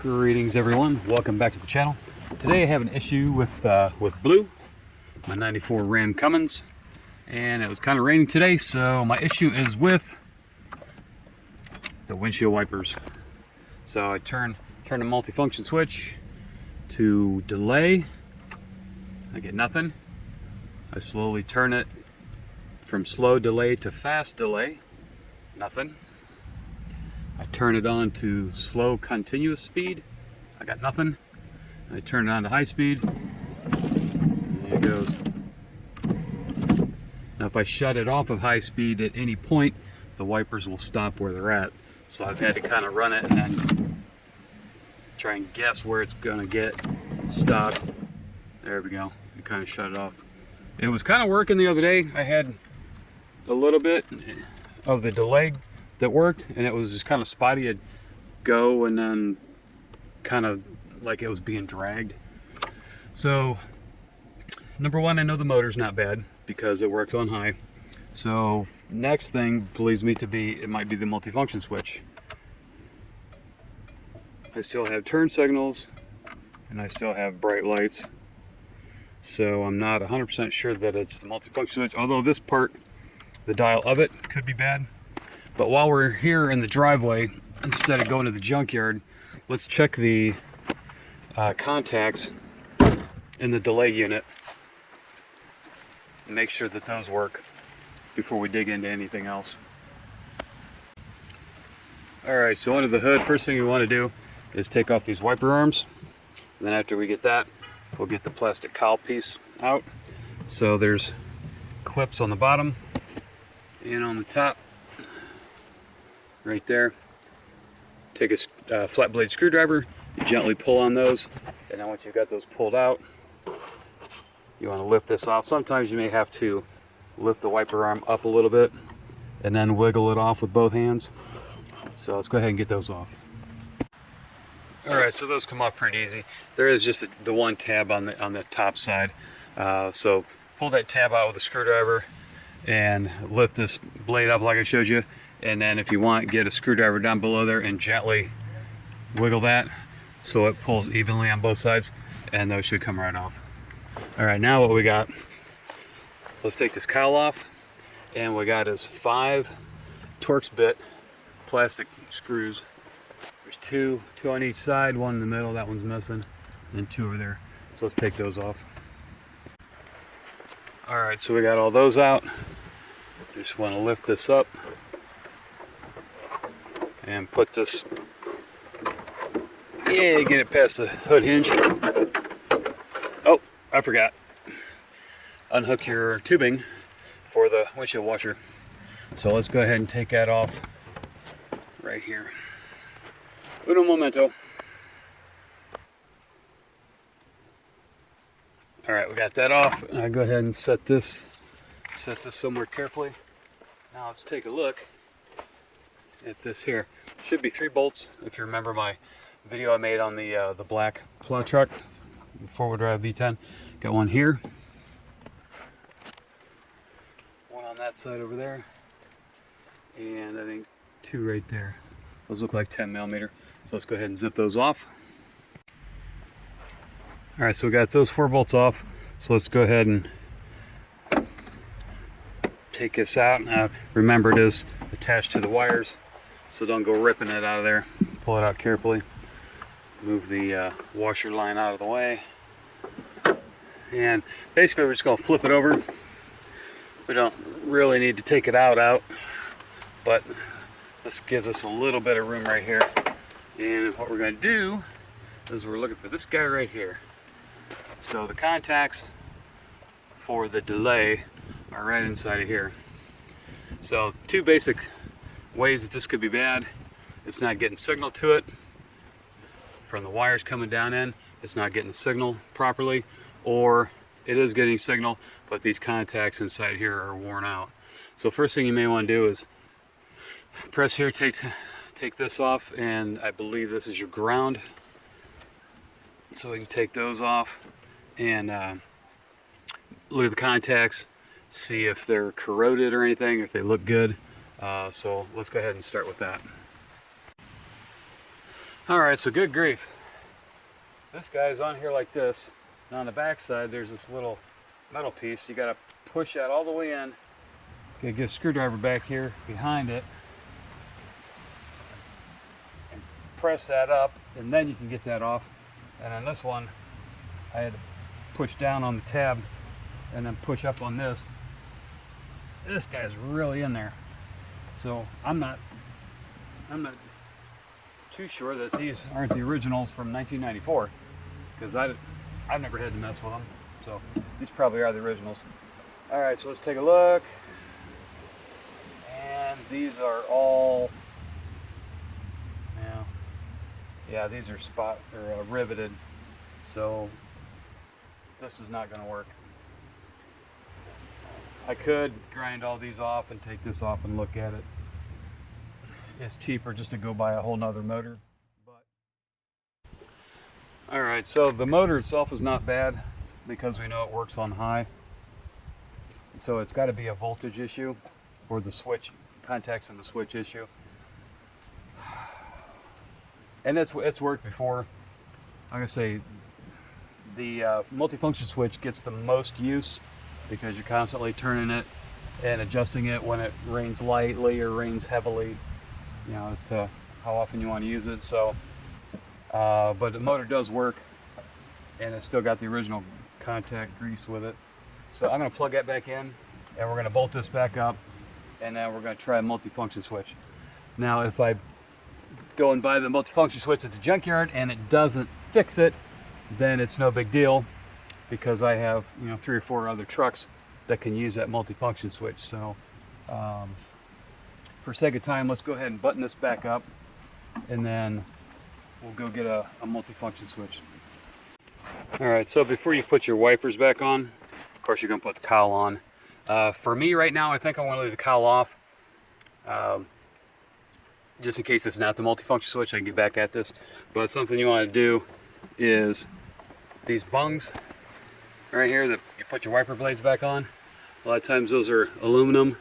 Greetings everyone, welcome back to the channel. Today I have an issue with blue, my 94 RAM Cummins, and it was kind of raining today, so my issue is with the windshield wipers. So I turn the multifunction switch to delay, I get nothing. I slowly turn it from slow delay to fast delay, nothing. I turn it on to slow continuous speed, I got nothing. I turn it on to high speed, there it goes. Now if I shut it off of high speed at any point, the wipers will stop where they're at. So I've had to kind of run it and then try and guess where it's gonna get stopped. There we go, it kind of shut it off. It was kind of working the other day. I had a little bit of the delay that worked, and it was just kind of spotty. It'd go and then kind of like it was being dragged. So number one, I know the motor's not bad because it works on high. So next thing believes me to be, it might be the multifunction switch. I still have turn signals and I still have bright lights. So I'm not 100% sure that it's the multifunction switch, although this part, the dial of it, could be bad. But while we're here in the driveway, instead of going to the junkyard, let's check the contacts in the delay unit and make sure that those work before we dig into anything else. Alright, so under the hood, first thing we want to do is take off these wiper arms. And then after we get that, we'll get the plastic cowl piece out. So there's clips on the bottom and on the top. Right there. Take a flat blade screwdriver, you gently pull on those, and then once you've got those pulled out, you want to lift this off. Sometimes you may have to lift the wiper arm up a little bit and then wiggle it off with both hands. So let's go ahead and get those off. Alright, so those come off pretty easy. There is just the one tab on the top side. So pull that tab out with a screwdriver and lift this blade up like I showed you. And then if you want, get a screwdriver down below there and gently wiggle that so it pulls evenly on both sides, and those should come right off. Alright, now what we got, let's take this cowl off, and we got is 5 Torx bit plastic screws. There's two on each side, one in the middle, that one's missing, and 2 over there. So let's take those off. Alright, so we got all those out. Just want to lift this up and put this, get it past the hood hinge. Oh, I forgot. Unhook your tubing for the windshield washer. So let's go ahead and take that off right here. Uno momento. All right, we got that off. I'll go ahead and set this somewhere carefully. Now let's take a look at this here. Should be 3 bolts. If you remember my video I made on the black plow truck, the 4-wheel drive V10, got one here, one on that side over there, and I think 2 right there. Those look like 10mm. So let's go ahead and zip those off. All right, so we got those 4 bolts off. So let's go ahead and take this out. Now remember, it is attached to the wires, so don't go ripping it out of there. Pull it out carefully. Move the washer line out of the way. And basically we're just going to flip it over. We don't really need to take it out, but this gives us a little bit of room right here. And what we're going to do is we're looking for this guy right here. So the contacts for the delay are right inside of here. So 2 basic ways that this could be bad. It's not getting signal to it from the wires coming down in. It's not getting signal properly, or it is getting signal, but these contacts inside here are worn out. So first thing you may want to do is press here, take this off, and I believe this is your ground. So we can take those off and look at the contacts, see if they're corroded or anything, if they look good. So let's go ahead and start with that. All right, so good grief. This guy's on here like this. And on the back side, there's this little metal piece. You got to push that all the way in. You get a screwdriver back here behind it. And press that up, and then you can get that off. And on this one, I had to push down on the tab and then push up on this. This guy's really in there. So I'm not too sure that these aren't the originals from 1994, because I've never had to mess with them. So these probably are the originals. All right, so let's take a look. And these are all, yeah, these are riveted. So this is not going to work. I could grind all these off and take this off and look at it. It's cheaper just to go buy a whole nother motor. But all right, so the motor itself is not bad because we know it works on high. So it's got to be a voltage issue or the switch contacts in the switch issue. And it's worked before. I'm gonna say the multifunction switch gets the most use because you're constantly turning it and adjusting it when it rains lightly or rains heavily, as to how often you want to use it. So, but the motor does work, and it's still got the original contact grease with it. So I'm going to plug that back in, and we're going to bolt this back up, and then we're going to try a multifunction switch. Now, if I go and buy the multifunction switch at the junkyard and it doesn't fix it, then it's no big deal, because I have 3 or 4 other trucks that can use that multifunction switch. So for sake of time, let's go ahead and button this back up, and then we'll go get a multifunction switch. All right, so before you put your wipers back on, of course you're going to put the cowl on. For me right now, I think I want to leave the cowl off, just in case it's not the multifunction switch. I can get back at this. But something you want to do is these bungs right here that you put your wiper blades back on. A lot of times those are aluminum.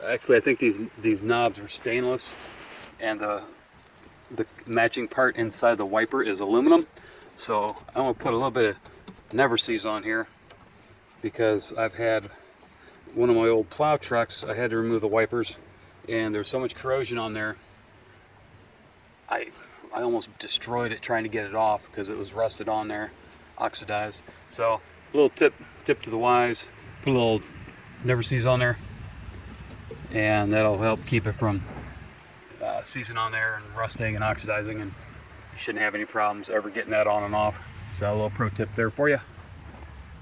Actually, I think these knobs are stainless, and the matching part inside the wiper is aluminum. So I'm going to put a little bit of Never Sees on here, because I've had one of my old plow trucks. I had to remove the wipers, and there's so much corrosion on there. I almost destroyed it trying to get it off because it was rusted on there, oxidized. So a little tip to the wise, put a little Never Sees on there, and that'll help keep it from seizing on there and rusting and oxidizing, and you shouldn't have any problems ever getting that on and off. So a little pro tip there for you.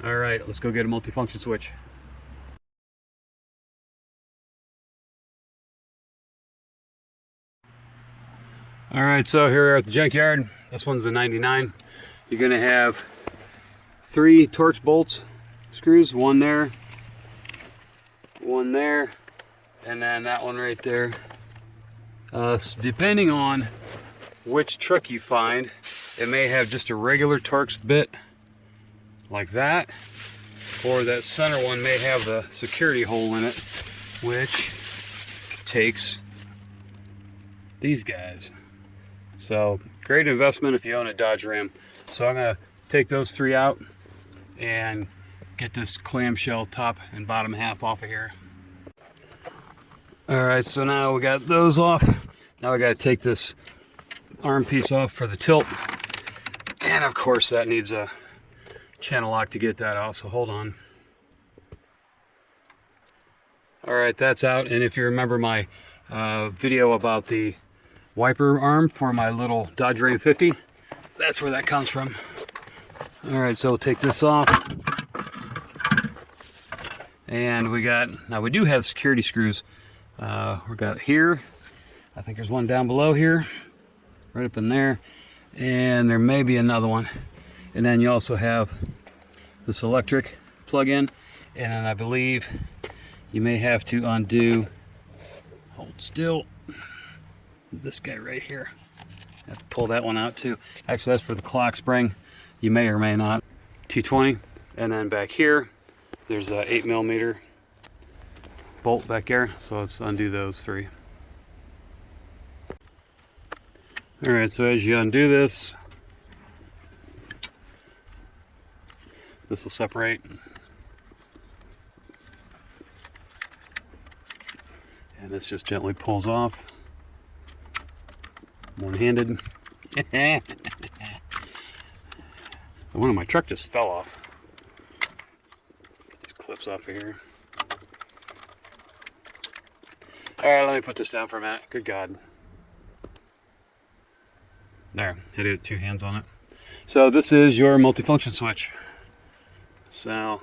All right, let's go get a multifunction switch. All right, so here we are at the junkyard. This one's a 99. You're gonna have 3 Torx bolts, screws, one there, and then that one right there. Depending on which truck you find, it may have just a regular Torx bit like that, or that center one may have the security hole in it, which takes these guys. So great investment if you own a Dodge Ram. So I'm gonna take those 3 out and get this clamshell top and bottom half off of here. All right, so now we got those off. Now I gotta take this arm piece off for the tilt. And of course that needs a channel lock to get that out, so hold on. All right, that's out. And if you remember my video about the wiper arm for my little Dodge Ram 50, that's where that comes from. All right, so we'll take this off. And we do have security screws. We got here. I think there's one down below here, right up in there, and there may be another one. And then you also have this electric plug-in, and then I believe you may have to undo, hold still, this guy right here. You have to pull that one out too. Actually, that's for the clock spring. You may or may not. T20, and then back here, there's a 8mm bolt back there. So let's undo those 3. Alright, so as you undo this, this will separate. And this just gently pulls off. One-handed. The one on my truck just fell off. Get these clips off of here. Alright, let me put this down for a minute. Good God. There, hit it with 2 hands on it. So this is your multifunction switch. So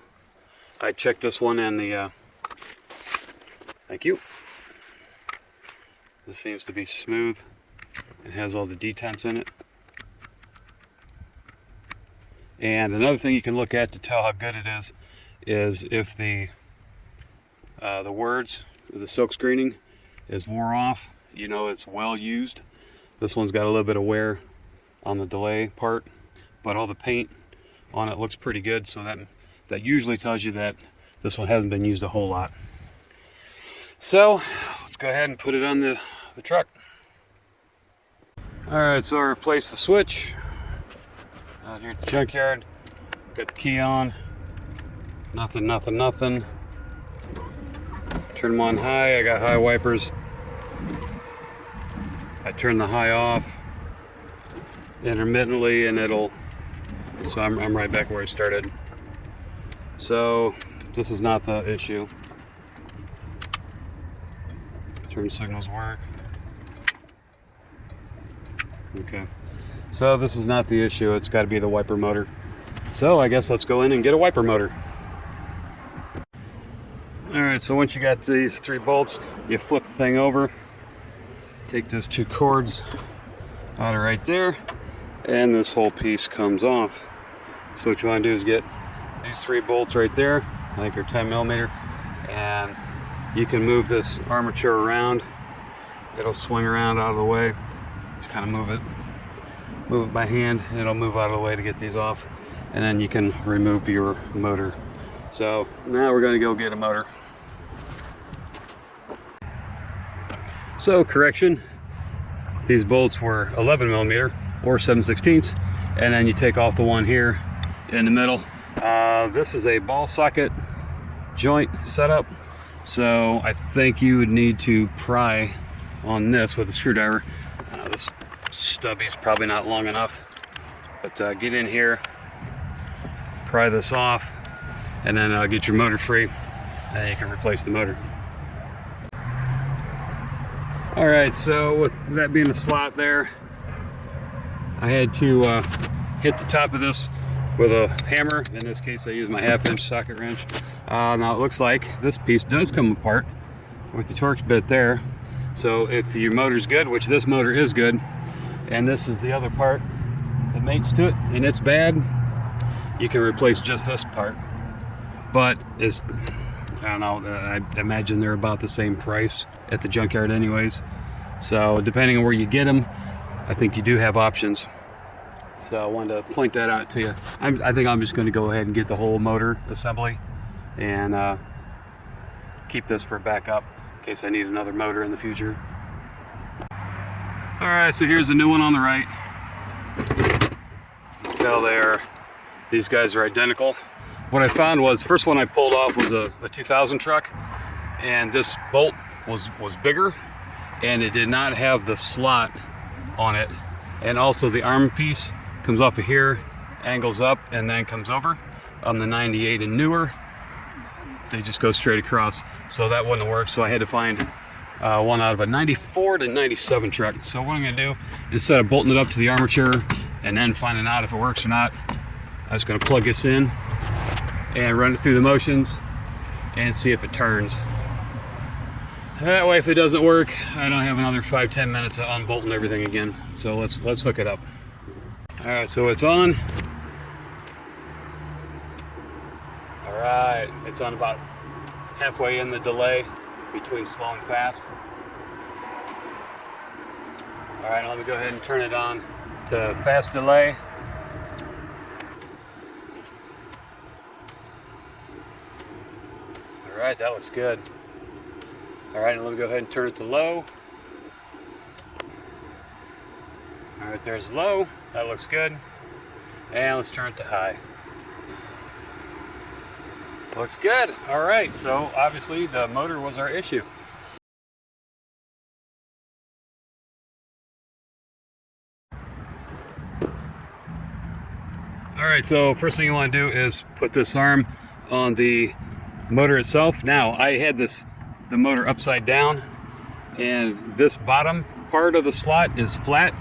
I checked this one and the thank you. This seems to be smooth. It has all the detents in it. And another thing you can look at to tell how good it is if the words, the silk screening is wore off, you know it's well used. This one's got a little bit of wear on the delay part, but all the paint on it looks pretty good, so that usually tells you that this one hasn't been used a whole lot. So let's go ahead and put it on the truck. Alright, so I replaced the switch out here at the junkyard. Got the key on. Nothing. Turn them on high. I got high wipers. I turn the high off intermittently and so I'm right back where I started. So this is not the issue. Turn signals work. Okay. So this is not the issue. It's got to be the wiper motor. So I guess let's go in and get a wiper motor. Alright, so once you got these 3 bolts, you flip the thing over. Take those 2 cords out of right there, and this whole piece comes off. So what you want to do is get these 3 bolts right there, I think they're 10mm, and you can move this armature around. It'll swing around out of the way. Just kind of move it by hand, and it'll move out of the way to get these off, and then you can remove your motor. So now we're going to go get a motor. So correction, these bolts were 11mm or 7/16, and then you take off the one here in the middle. This is a ball socket joint setup, so I think you would need to pry on this with a screwdriver. This stubby's probably not long enough, but get in here, pry this off, and then get your motor free, and you can replace the motor. Alright, so with that being a slot there, I had to hit the top of this with a hammer. In this case I used my 1/2-inch socket wrench. Now it looks like this piece does come apart with the Torx bit there. So if your motor's good, which this motor is good, and this is the other part that mates to it, and it's bad, you can replace just this part. But I don't know, I imagine they're about the same price at the junkyard anyways. So depending on where you get them, I think you do have options. So I wanted to point that out to you. I think I'm just going to go ahead and get the whole motor assembly and keep this for backup in case I need another motor in the future. Alright, so here's the new one on the right. You can tell these guys are identical. What I found was, first one I pulled off was a 2000 truck, and this bolt was bigger, and it did not have the slot on it, and also the arm piece comes off of here, angles up, and then comes over. On the 98 and newer, they just go straight across, so that wouldn't work. So I had to find one out of a 94 to 97 truck. So what I'm going to do, instead of bolting it up to the armature and then finding out if it works or not, I'm just going to plug this in and run it through the motions and see if it turns. That way, if it doesn't work, I don't have another 5-10 minutes of unbolting everything again. So let's hook it up. All right, so it's on. All right, it's on about halfway in the delay between slow and fast. All right, let me go ahead and turn it on to fast delay. All right, that looks good. All right, let me go ahead and turn it to low. All right, there's low. That looks good. And let's turn it to high. Looks good. All right, so obviously the motor was our issue. All right, so first thing you want to do is put this arm on the motor itself. Now, I had the motor upside down, and this bottom part of the slot is flat,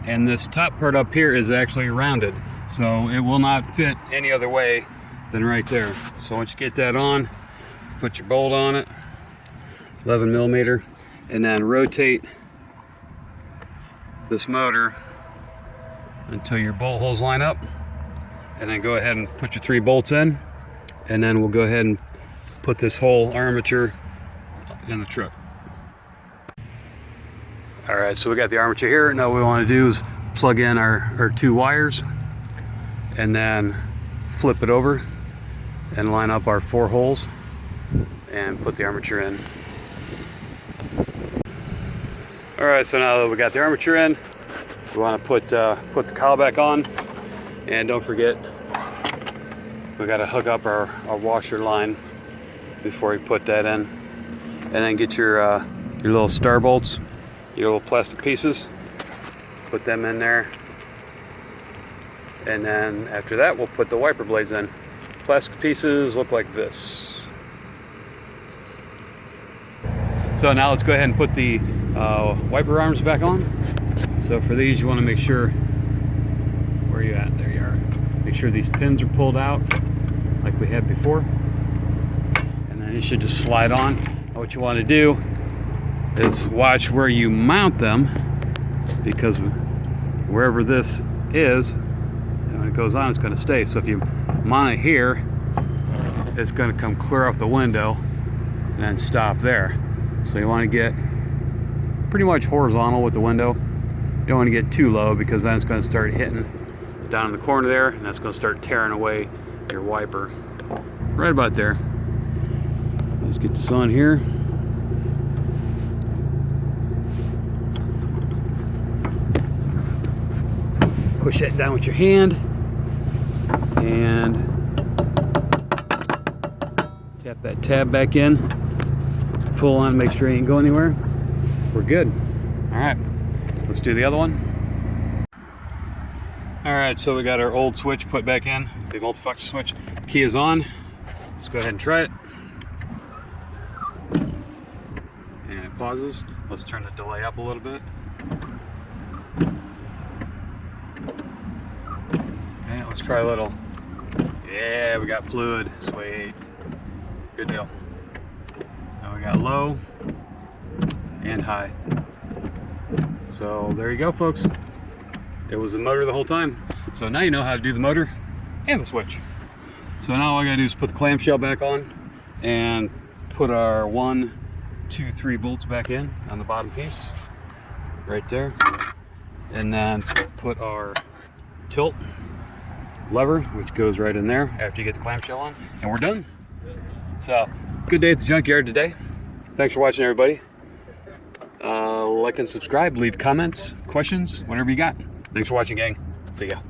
and this top part up here is actually rounded. So it will not fit any other way than right there. So once you get that on, put your bolt on it, 11 millimeter, and then rotate this motor until your bolt holes line up. And then go ahead and put your 3 bolts in, and then we'll go ahead and put this whole armature in the truck. All right, so we got the armature here. Now what we want to do is plug in our 2 wires and then flip it over and line up our 4 holes and put the armature in. All right, so now that we got the armature in, we want to put the cowl back on. And don't forget, we got to hook up our washer line before we put that in. And then get your little star bolts, your little plastic pieces, put them in there. And then after that, we'll put the wiper blades in. Plastic pieces look like this. So now let's go ahead and put the wiper arms back on. So for these, you want to make sure, where are you at? There you are. Make sure these pins are pulled out like we had before. And then it should just slide on. Now what you want to do is watch where you mount them, because wherever this is, when it goes on, it's going to stay. So if you mount it here, it's going to come clear off the window and then stop there. So you want to get pretty much horizontal with the window. You don't want to get too low, because then it's going to start hitting down in the corner there, and that's going to start tearing away your wiper. Right about there. Let's get this on here. Push that down with your hand and tap that tab back in. Pull on, make sure it ain't go anywhere. We're good. All right, let's do the other one. All right, so we got our old switch put back in, the multifunction switch. Key is on. Let's go ahead and try it. And it pauses. Let's turn the delay up a little bit. Okay, let's try a little. Yeah, we got fluid. Sweet. Good deal. Now we got low and high. So there you go, folks. It was the motor the whole time. So now you know how to do the motor and the switch. So now all I gotta do is put the clamshell back on and put our 1, 2, 3 bolts back in on the bottom piece, right there. And then put our tilt lever, which goes right in there after you get the clamshell on, and we're done. So, good day at the junkyard today. Thanks for watching, everybody. Like and subscribe, leave comments, questions, whatever you got. Thanks for watching, gang. See ya.